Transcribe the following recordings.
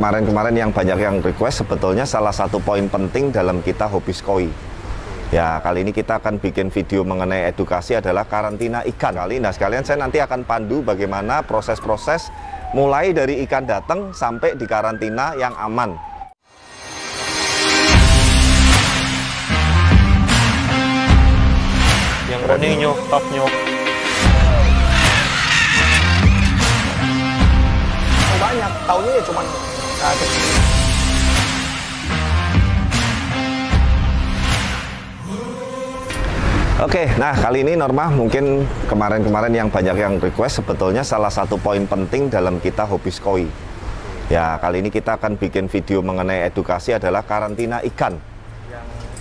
Kemarin-kemarin yang banyak yang request, sebetulnya salah satu poin penting dalam kita hobis koi. Ya, kali ini kita akan bikin video mengenai edukasi adalah karantina ikan. Nah, sekalian saya nanti akan pandu bagaimana proses-proses mulai dari ikan datang sampai di karantina yang aman. Yang oninya, topnya. Banyak, taunya ya cuma Oke, nah kali ini Norma, mungkin kemarin-kemarin yang banyak yang request, sebetulnya salah satu poin penting dalam kita hobis koi. Ya, kali ini kita akan bikin video mengenai edukasi adalah karantina ikan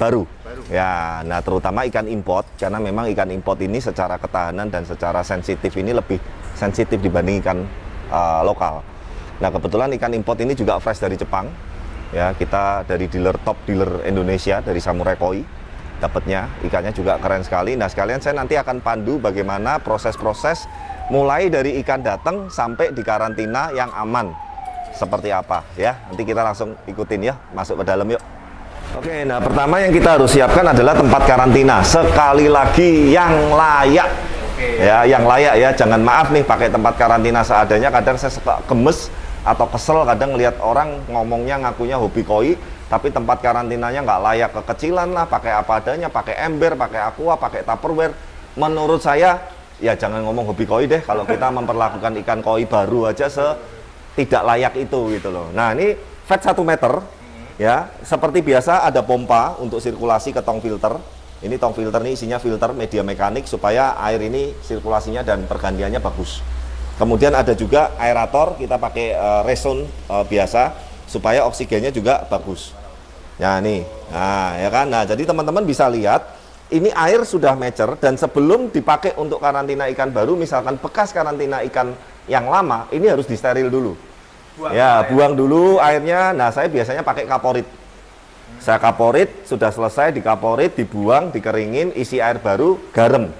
baru. Ya, nah terutama ikan import, karena memang ikan import ini secara ketahanan dan secara sensitif ini lebih sensitif dibanding ikan lokal. Nah, kebetulan ikan import ini juga fresh dari Jepang. Ya, kita dari top dealer Indonesia, dari Samurai Koi. Dapatnya, ikannya juga keren sekali. Nah, sekalian saya nanti akan pandu bagaimana proses-proses mulai dari ikan datang sampai di karantina yang aman. Seperti apa ya? Nanti kita langsung ikutin ya, masuk ke dalam yuk. Oke, nah pertama yang kita harus siapkan adalah tempat karantina. Sekali lagi yang layak. Ya, yang layak ya. Jangan maaf nih pakai tempat karantina seadanya. Kadang saya suka gemes atau kesel kadang lihat orang ngomongnya ngakunya hobi koi, tapi tempat karantinanya nggak layak, kekecilan lah, pakai apa adanya, pakai ember, pakai aqua, pakai tupperware. Menurut saya ya jangan ngomong hobi koi deh kalau kita memperlakukan ikan koi baru aja tidak layak itu gitu loh. Nah, ini vat 1 meter ya, seperti biasa ada pompa untuk sirkulasi ke tong filter. Ini tong filter ini isinya filter media mekanik supaya air ini sirkulasinya dan pergantiannya bagus. Kemudian ada juga aerator, kita pakai reson biasa supaya oksigennya juga bagus. Nah, nih. Nah, ya kan? Nah, jadi teman-teman bisa lihat ini air sudah mature dan sebelum dipakai untuk karantina ikan baru, misalkan bekas karantina ikan yang lama, ini harus disteril dulu. Buang dulu airnya. Nah, saya biasanya pakai kaporit. Saya kaporit, sudah selesai dikaporit, dibuang, dikeringin, isi air baru, garam.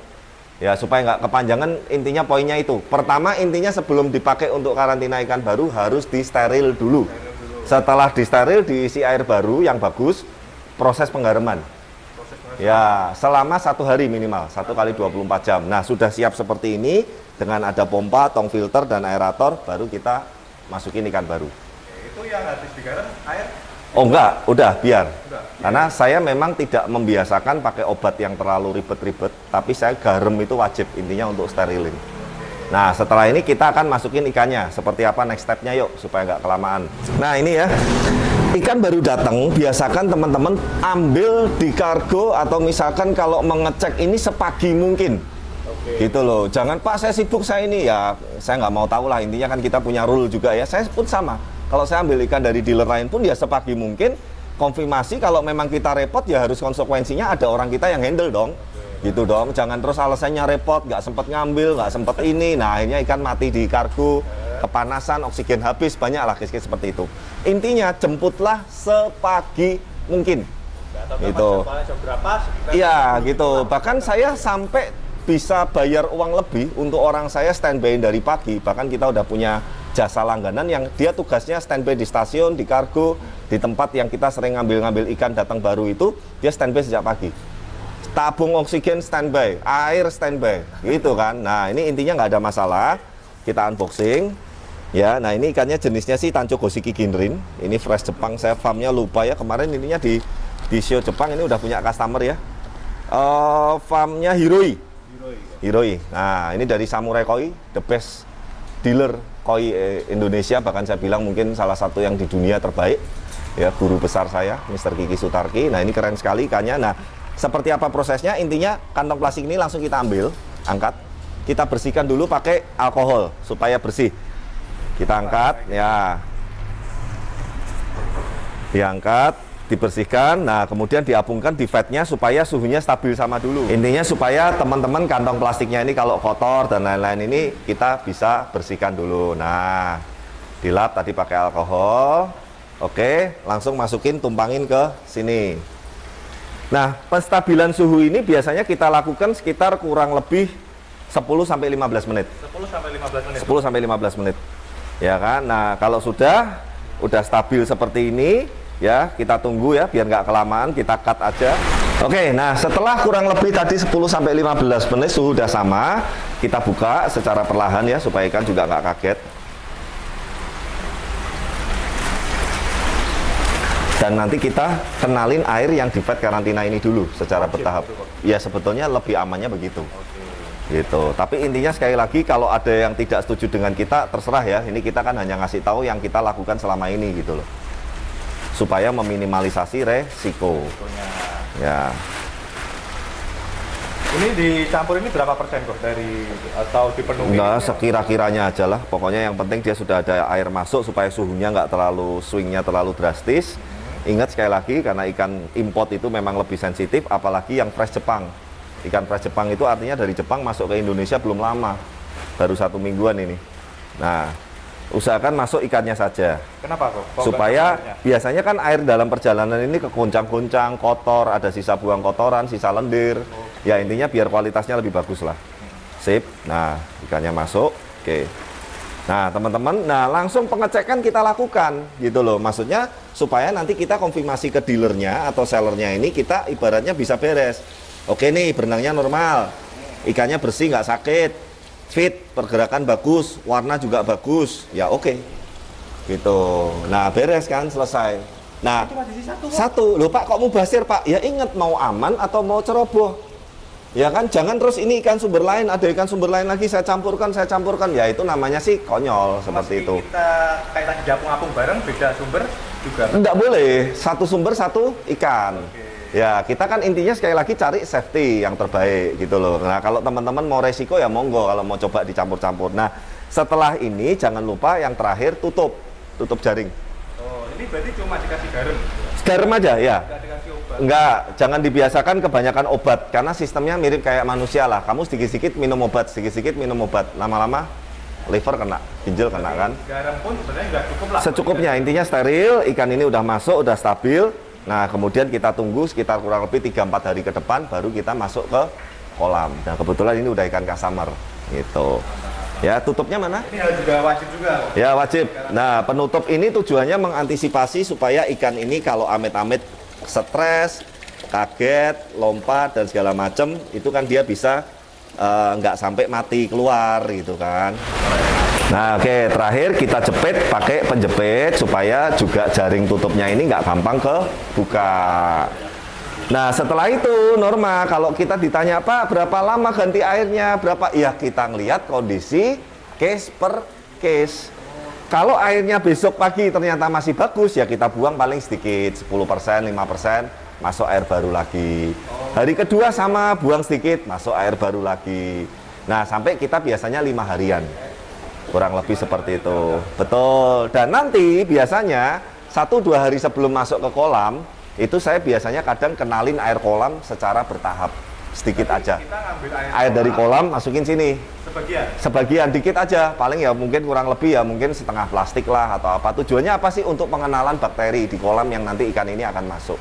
Ya, supaya nggak kepanjangan, intinya poinnya itu. Pertama, intinya sebelum dipakai untuk karantina ikan baru harus disteril dulu. Setelah disteril, diisi air baru yang bagus, proses penggaraman. Ya, selama 1 hari minimal, 1 kali 24 jam. Nah, sudah siap seperti ini, dengan ada pompa, tong filter, dan aerator, baru kita masukin ikan baru. Itu yang habis digaram air? Oh enggak, udah biar. Karena saya memang tidak membiasakan pakai obat yang terlalu ribet-ribet, tapi saya garam itu wajib, intinya untuk sterilin. Nah, setelah ini kita akan masukin ikannya. Seperti apa next step-nya yuk, supaya nggak kelamaan. Nah, ini ya, ikan baru datang, biasakan teman-teman ambil di kargo atau misalkan kalau mengecek ini sepagi mungkin. Gitu loh, jangan Pak saya sibuk saya ini, ya saya nggak mau tahu lah, intinya kan kita punya rule juga ya. Saya pun sama, kalau saya ambil ikan dari dealer lain pun ya sepagi mungkin, konfirmasi. Kalau memang kita repot ya harus konsekuensinya ada orang kita yang handle dong. Gitu dong, jangan terus alasannya repot, nggak sempat ngambil, nggak sempat ini. Nah, akhirnya ikan mati di kargo, kepanasan, oksigen habis, banyak lah kes-kes seperti itu. Intinya jemputlah sepagi mungkin. Gitu. Iya, gitu. Bahkan saya sampai bisa bayar uang lebih untuk orang saya standby dari pagi. Bahkan kita udah punya jasa langganan yang dia tugasnya standby di stasiun, di kargo, di tempat yang kita sering ngambil-ngambil ikan datang baru itu, dia standby sejak pagi. Tabung oksigen standby, air standby, gitu kan. Nah, ini intinya nggak ada masalah. Kita unboxing. Ya, nah ini ikannya jenisnya sih Tancho Goshiki Ginrin. Ini fresh Jepang, saya farmnya lupa ya. Kemarin ininya di show Jepang, ini udah punya customer ya. Farmnya Hiroi. Nah, ini dari Samurai Koi, the best dealer koi Indonesia, bahkan saya bilang mungkin salah satu yang di dunia terbaik. Ya, guru besar saya, Mr. Kiki Sutarki. Nah, ini keren sekali ikannya. Nah, seperti apa prosesnya? Intinya kantong plastik ini langsung kita ambil, angkat. Kita bersihkan dulu pakai alkohol supaya bersih. Kita angkat, ya. Diangkat, dibersihkan. Nah, kemudian diapungkan di vatnya supaya suhunya stabil sama dulu. Intinya supaya teman-teman kantong plastiknya ini kalau kotor dan lain-lain ini kita bisa bersihkan dulu. Nah, dilap tadi pakai alkohol. Oke, langsung masukin, tumpangin ke sini. Nah, penstabilan suhu ini biasanya kita lakukan sekitar kurang lebih 10-15 menit. 10-15 menit. 10-15 menit. Ya kan? Nah, kalau sudah udah stabil seperti ini ya, kita tunggu ya biar nggak kelamaan, kita cut aja. Oke, nah setelah kurang lebih tadi 10-15 menit suhu udah sama, kita buka secara perlahan ya supaya ikan juga nggak kaget. Dan nanti kita kenalin air yang di fed karantina ini dulu secara bertahap. Ya sebetulnya lebih amannya begitu. Gitu. Tapi intinya sekali lagi kalau ada yang tidak setuju dengan kita terserah ya. Ini kita kan hanya ngasih tahu yang kita lakukan selama ini gitu loh. Supaya meminimalisasi resiko. Ya. Ini dicampur ini berapa persen kok dari atau dipenuhi? Enggak, sekira-kiranya aja lah. Pokoknya yang penting dia sudah ada air masuk supaya suhunya nggak terlalu swingnya terlalu drastis. Ingat sekali lagi karena ikan import itu memang lebih sensitif, apalagi yang fresh Jepang. Ikan fresh Jepang itu artinya dari Jepang masuk ke Indonesia belum lama, baru 1 mingguan ini. Nah, usahakan masuk ikannya saja. Kenapa kok? Supaya biasanya kan air dalam perjalanan ini kegoncang-goncang, kotor, ada sisa buang kotoran, sisa lendir. Ya intinya biar kualitasnya lebih bagus lah. Sip. Nah, ikannya masuk. Oke. Nah, teman-teman, nah langsung pengecekan kita lakukan gitu loh. Maksudnya supaya nanti kita konfirmasi ke dealernya atau sellernya ini kita ibaratnya bisa beres. Oke nih, berenangnya normal, ikannya bersih, nggak sakit, fit, pergerakan bagus, warna juga bagus, ya oke. Gitu. Nah, beres kan, selesai. Nah, satu, loh Pak, kok mubasir Pak? Ya ingat, mau aman atau mau ceroboh? Ya kan, jangan terus ini ikan sumber lain, ada ikan sumber lain lagi saya campurkan, ya itu namanya sih konyol seperti itu. Kita kayak tadi apung-apung bareng, beda sumber juga. Enggak boleh, satu sumber satu ikan. Ya, kita kan intinya sekali lagi cari safety yang terbaik gitu loh. Nah, kalau teman-teman mau resiko ya monggo kalau mau coba dicampur-campur. Nah, setelah ini jangan lupa yang terakhir tutup jaring. Oh, ini berarti cuma dikasih garam. Garam aja ya. Nggak dikasih obat. Enggak, jangan dibiasakan kebanyakan obat karena sistemnya mirip kayak manusia lah. Kamu sedikit-sedikit minum obat, lama-lama liver kena, ginjal kena kan. Garam pun sebenarnya nggak cukup lah. Secukupnya, intinya steril, ikan ini udah masuk, udah stabil. Nah, kemudian kita tunggu sekitar kurang lebih 3-4 hari ke depan baru kita masuk ke kolam. Nah, kebetulan ini udah ikan kasamar gitu. Ya, tutupnya mana? Ini harus juga wajib juga. Ya, wajib. Nah, penutup ini tujuannya mengantisipasi supaya ikan ini kalau amit-amit stres, kaget, lompat dan segala macam, itu kan dia bisa nggak sampai mati keluar gitu kan. Nah, oke, terakhir kita jepit pakai penjepit supaya juga jaring tutupnya ini nggak gampang kebuka. Nah, setelah itu Norma, kalau kita ditanya Pak berapa lama ganti airnya, berapa, ya kita ngelihat kondisi case per case. Kalau airnya besok pagi ternyata masih bagus, ya kita buang paling sedikit, 10%, 5%, masuk air baru lagi. Hari kedua sama, buang sedikit, masuk air baru lagi. Nah, sampai kita biasanya 5 harian. Kurang lebih seperti itu. Betul. Dan nanti biasanya 1-2 hari sebelum masuk ke kolam, itu saya biasanya kadang kenalin air kolam secara bertahap. Sedikit aja. Kita ngambil Air dari kolam masukin sini. Sebagian dikit aja. Paling ya mungkin kurang lebih ya mungkin setengah plastik lah atau apa. Tujuannya apa sih? Untuk pengenalan bakteri di kolam yang nanti ikan ini akan masuk.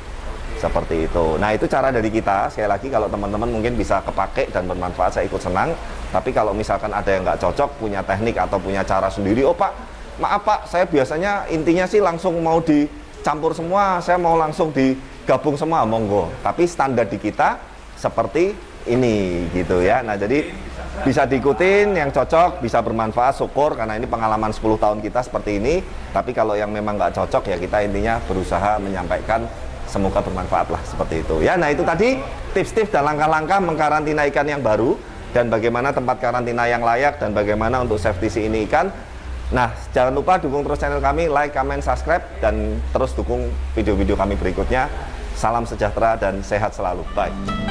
Seperti itu. Nah, itu cara dari kita. Sekali lagi kalau teman-teman mungkin bisa kepake dan bermanfaat, saya ikut senang. Tapi kalau misalkan ada yang nggak cocok, punya teknik atau punya cara sendiri, oh Pak, maaf Pak, saya biasanya intinya sih langsung mau dicampur semua, saya mau langsung digabung semua, monggo. Tapi standar di kita seperti ini gitu ya. Nah, jadi bisa diikutin, yang cocok bisa bermanfaat, syukur karena ini pengalaman 10 tahun kita seperti ini. Tapi kalau yang memang nggak cocok ya kita intinya berusaha menyampaikan, semoga bermanfaat lah seperti itu ya. Nah, itu tadi tips-tips dan langkah-langkah mengkarantina ikan yang baru dan bagaimana tempat karantina yang layak dan bagaimana untuk safety si ini ikan. Nah, jangan lupa dukung terus channel kami, like, comment, subscribe dan terus dukung video-video kami berikutnya. Salam sejahtera dan sehat selalu. Bye.